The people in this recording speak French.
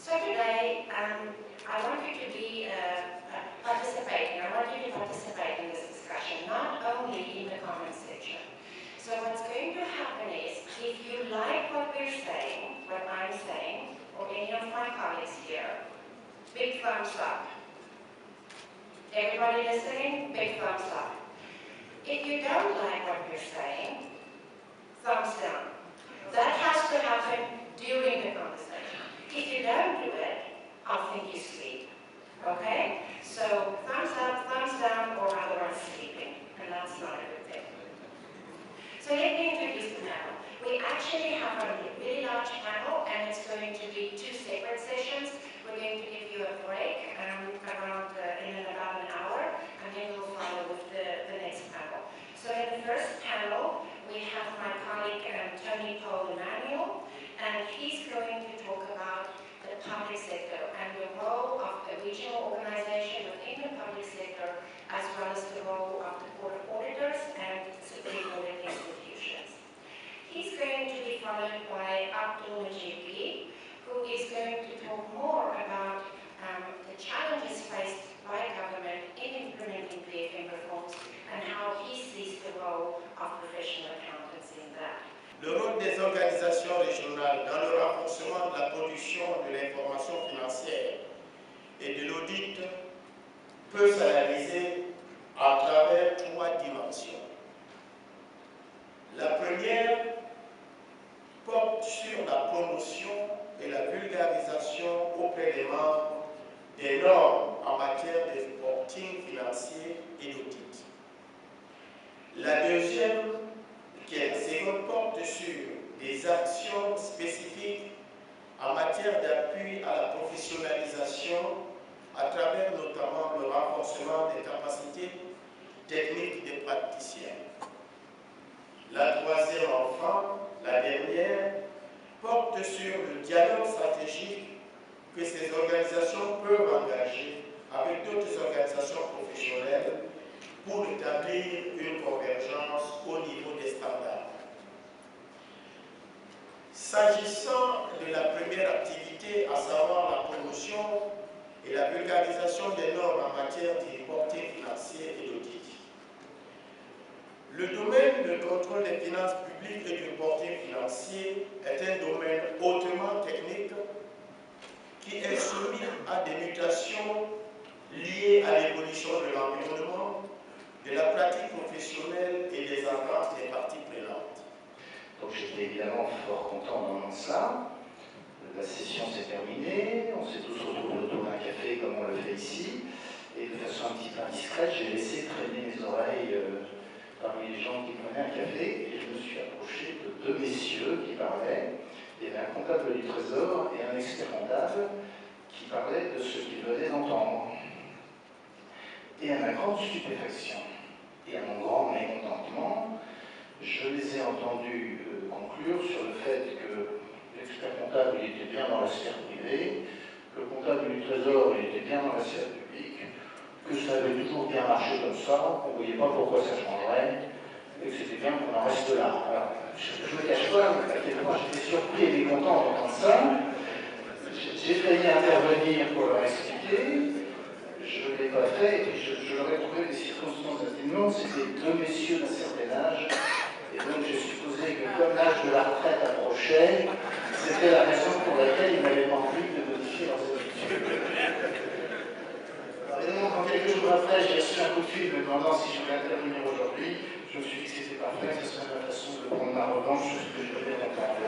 So today, I want you to be participating. I want you to participate in this discussion, not only in the comment section. So what's going to happen is, if you like what we're saying, what I'm saying, or any of my colleagues here, big thumbs up. Everybody listening, big thumbs up. If you don't like what we're saying, thumbs down. That has to happen during the conversation. If you don't do it, I'll think you sleep. Okay? So thumbs up, thumbs down, or otherwise sleeping. And that's not a good thing. So let me introduce the panel. We actually have a really large panel, and it's going to be 2 separate sessions. We're going to give you a break in about an hour, and then we'll follow with the next panel. So in the first panel, we have my colleague Tony Paul Emanuel, and he's going to talk about the public sector and the role of a regional organization within the public sector, as well as the role of the Court of Auditors and Supreme Audit Institutions. He's going to be followed by Abdul Majid, who is going to talk more about the challenges faced by government in implementing PFM reforms and how he sees the role of professional accountants in that. Le rôle des organisations régionales dans le renforcement de la production de l'information financière et de l'audit peut s'analyser à travers 3 dimensions. La première porte sur la promotion et la vulgarisation auprès des membres des normes en matière de reporting financier et d'audit. La deuxième, qui est la seconde, porte sur des actions spécifiques en matière d'appui à la professionnalisation à travers notamment le renforcement des capacités techniques des praticiens. La troisième, enfin, la dernière, porte sur le dialogue stratégique que ces organisations peuvent engager avec d'autres organisations professionnelles pour établir une convergence au niveau des standards. S'agissant de la première activité, à savoir la promotion et la vulgarisation des normes en matière de reporting financier et d'audit, le domaine de contrôle des finances publiques et du reporting financier est un domaine hautement technique qui est soumis à des mutations liées à l'évolution de l'environnement, de la pratique professionnelle et des attentes des parties prenantes. Donc j'étais évidemment fort content d'entendre ça. La session s'est terminée, on s'est tous retrouvés autour d'un café comme on le fait ici, et de façon un petit peu indiscrète, j'ai laissé traîner mes oreilles parmi les gens qui prenaient un café, et je me suis approché de 2 messieurs qui parlaient. Il y avait un comptable du Trésor et un expert comptable qui parlaient de ce qu'ils venaient d'entendre. Et à ma grande stupéfaction et à mon grand mécontentement, je les ai entendus conclure sur le fait que l'expert comptable il était bien dans la sphère privée, le comptable du Trésor il était bien dans la sphère publique, que ça avait toujours bien marché comme ça, qu'on ne voyait pas pourquoi ça changerait, et que c'était bien qu'on en reste là. Alors, je ne me cache pas, à quel point j'étais surpris et mécontent d'entendre ça. J'ai failli intervenir pour leur expliquer, je ne l'ai pas fait, et je leur ai trouvé des circonstances atténuantes. C'était 2 messieurs d'un certain âge, et donc j'ai supposé que comme l'âge de la retraite approchait, c'était la raison pour laquelle ils n'avaient pas envie de modifier leurs habitudes. Et donc, quand quelques jours après, j'ai reçu un coup de fil me demandant si je voulais intervenir aujourd'hui, je me suis dit que c'était parfait, que ce serait ma façon de prendre ma revanche sur ce que je venais d'entendre.